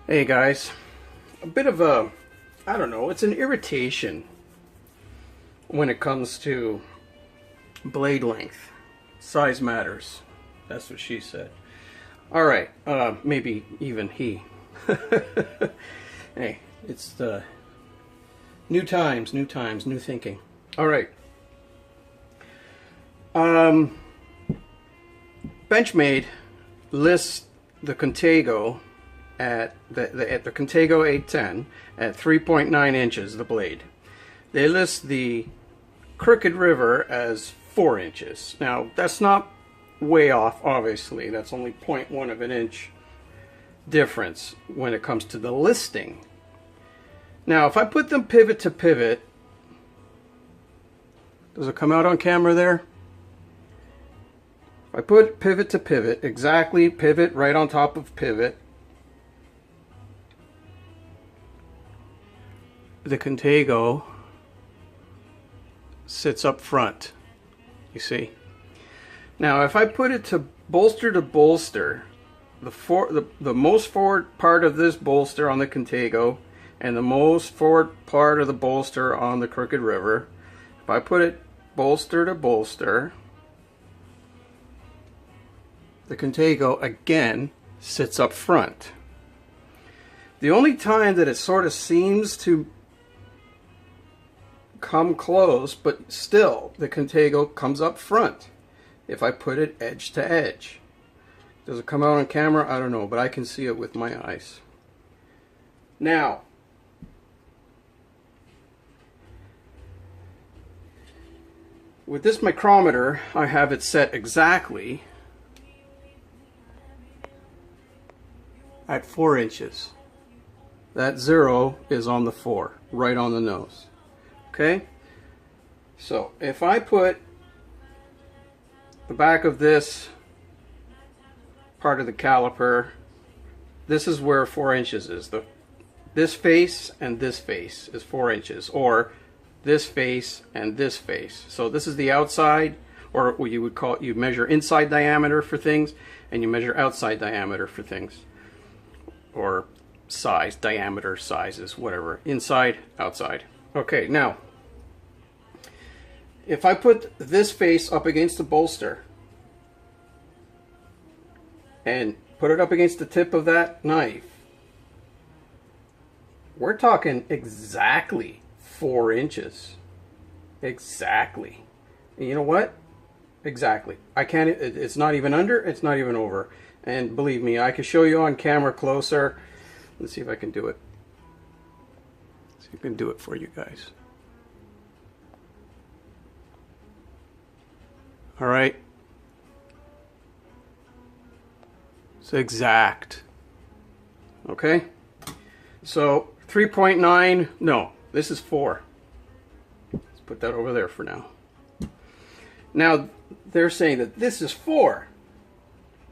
Hey guys, a bit of a, I don't know, it's an irritation when it comes to blade length. Size matters. That's what she said. Alright, maybe even he. Hey, it's the new times, new thinking. Alright. Benchmade lists the Contago at the Contago 810 at 3.9 inches, the blade. They list the Crooked River as 4 inches. Now, that's not way off, obviously. That's only 0.1 of an inch difference when it comes to the listing. Now, if I put them pivot to pivot, does it come out on camera there? If I put pivot to pivot, exactly pivot right on top of pivot, the Contago sits up front, you see. Now if I put it to bolster, the most forward part of this bolster on the Contago and the most forward part of the bolster on the Crooked River, if I put it bolster to bolster, the Contago again sits up front. The only time that it sort of seems to come close, but still the Contago comes up front if I put it edge to edge. Does it come out on camera? I don't know, but I can see it with my eyes. Now, with this micrometer, I have it set exactly at 4 inches. That 0 is on the 4, right on the nose. Okay, so if I put the back of this part of the caliper, this is where 4 inches is. This face and this face is 4 inches, or this face and this face. So this is the outside, or what you would call, you measure inside diameter for things, and you measure outside diameter for things, or size, diameter, sizes, whatever, inside, outside. Okay, now, if I put this face up against the bolster and put it up against the tip of that knife, we're talking exactly 4 inches. Exactly. And you know what? Exactly. I can't, it's not even under, it's not even over. And believe me, I can show you on camera closer. Let's see if I can do it. See if I can do it for you guys. All right. It's exact. Okay. So 3.9, no, this is 4. Let's put that over there for now. Now they're saying that this is 4.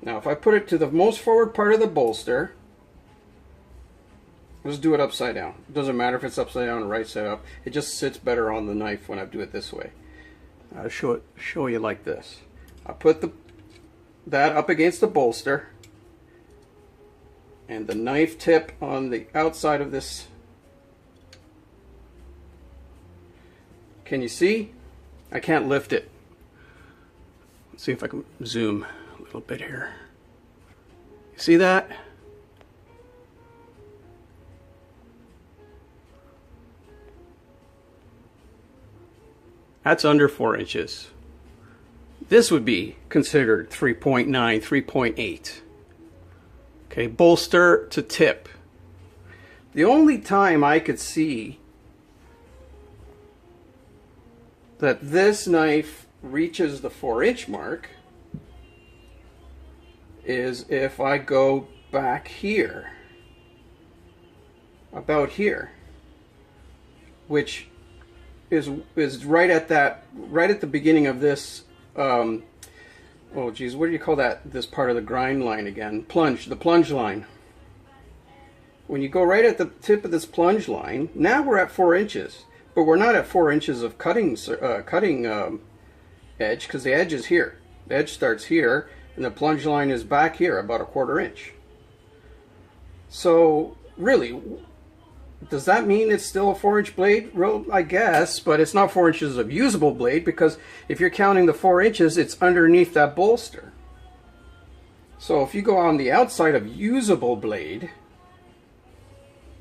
Now if I put it to the most forward part of the bolster, let's do it upside down. It doesn't matter if it's upside down or right side up. It just sits better on the knife when I do it this way. I'll show you like this. I put that up against the bolster, and the knife tip on the outside of this. Can you see? I can't lift it. Let's see if I can zoom a little bit here. You see that? That's under 4 inches. This would be considered 3.9, 3.8. Okay, bolster to tip. The only time I could see that this knife reaches the 4-inch mark is if I go back here, about here, which is right at the beginning of this, oh geez, what do you call that, this part of the grind line again? The plunge line. When you go right at the tip of this plunge line, now we're at 4 inches, but we're not at 4 inches of cutting edge, because the edge is here. The edge starts here, and the plunge line is back here, about a 1/4 inch. So really, does that mean it's still a 4-inch blade? Well, I guess, but it's not 4 inches of usable blade, because if you're counting the 4 inches, it's underneath that bolster. So if you go on the outside of usable blade,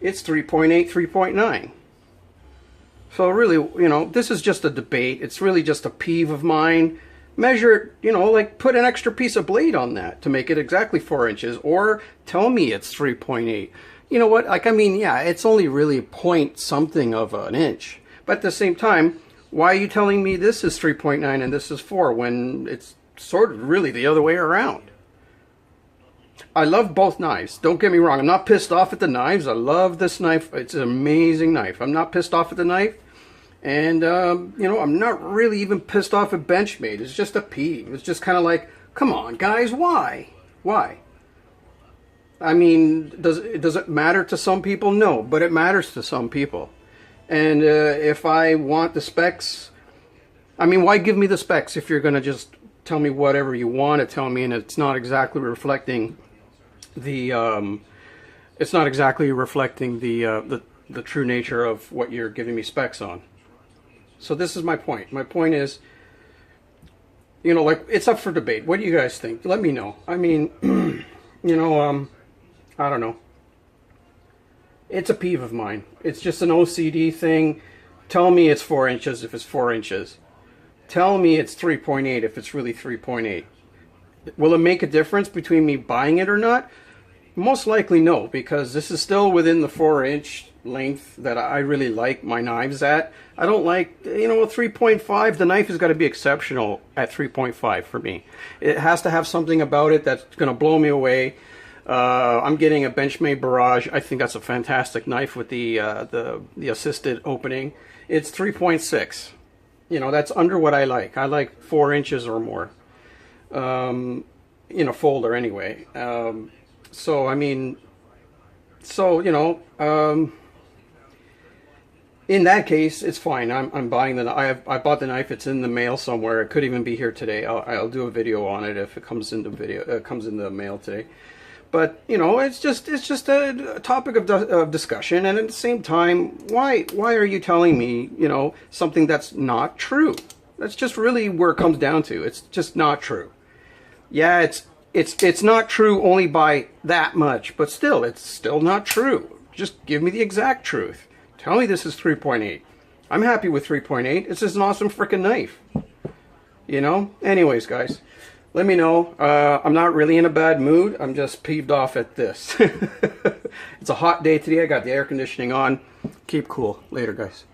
it's 3.8, 3.9. So really, you know, this is just a debate. It's really just a peeve of mine. Measure it, you know, like put an extra piece of blade on that to make it exactly 4 inches, or tell me it's 3.8. You know what, like, I mean, yeah, it's only really point something of an inch. But at the same time, why are you telling me this is 3.9 and this is 4 when it's sort of really the other way around? I love both knives. Don't get me wrong. I'm not pissed off at the knives. I love this knife. It's an amazing knife. I'm not pissed off at the knife. And, you know, I'm not really even pissed off at Benchmade. It's just a peeve. It's just kind of like, come on, guys, why? Why? I mean, does it matter to some people? No, but it matters to some people. And if I want the specs, I mean, why give me the specs if you're going to just tell me whatever you want to tell me, and it's not exactly reflecting the the true nature of what you're giving me specs on. So this is my point. My point is, you know, like, it's up for debate. What do you guys think? Let me know. I mean, you know, I don't know. It's a peeve of mine. It's just an OCD thing. Tell me it's 4 inches if it's 4 inches. Tell me it's 3.8 if it's really 3.8. Will it make a difference between me buying it or not? Most likely no, because this is still within the 4-inch length that I really like my knives at. I don't like, you know, 3.5. The knife has got to be exceptional at 3.5 for me. It has to have something about it that's going to blow me away. I'm getting a Benchmade Barrage. I think that's a fantastic knife with the assisted opening. It's 3.6. You know, that's under what I like. I like 4 inches or more in a folder anyway. So I mean, so, you know, in that case, it's fine. I'm buying the. I bought the knife. It's in the mail somewhere. It could even be here today. I'll do a video on it if it comes in the video. Comes in the mail today. But, you know, it's just a topic of discussion. And at the same time, why are you telling me, you know, something that's not true? That's just really where it comes down to. It's just not true. Yeah, it's not true only by that much, but still, it's still not true. Just give me the exact truth. Tell me this is 3.8. I'm happy with 3.8. It's just an awesome freaking knife. You know? Anyways, guys, let me know. I'm not really in a bad mood. I'm just peeved off at this. It's a hot day today. I got the air conditioning on. Keep cool. Later, guys.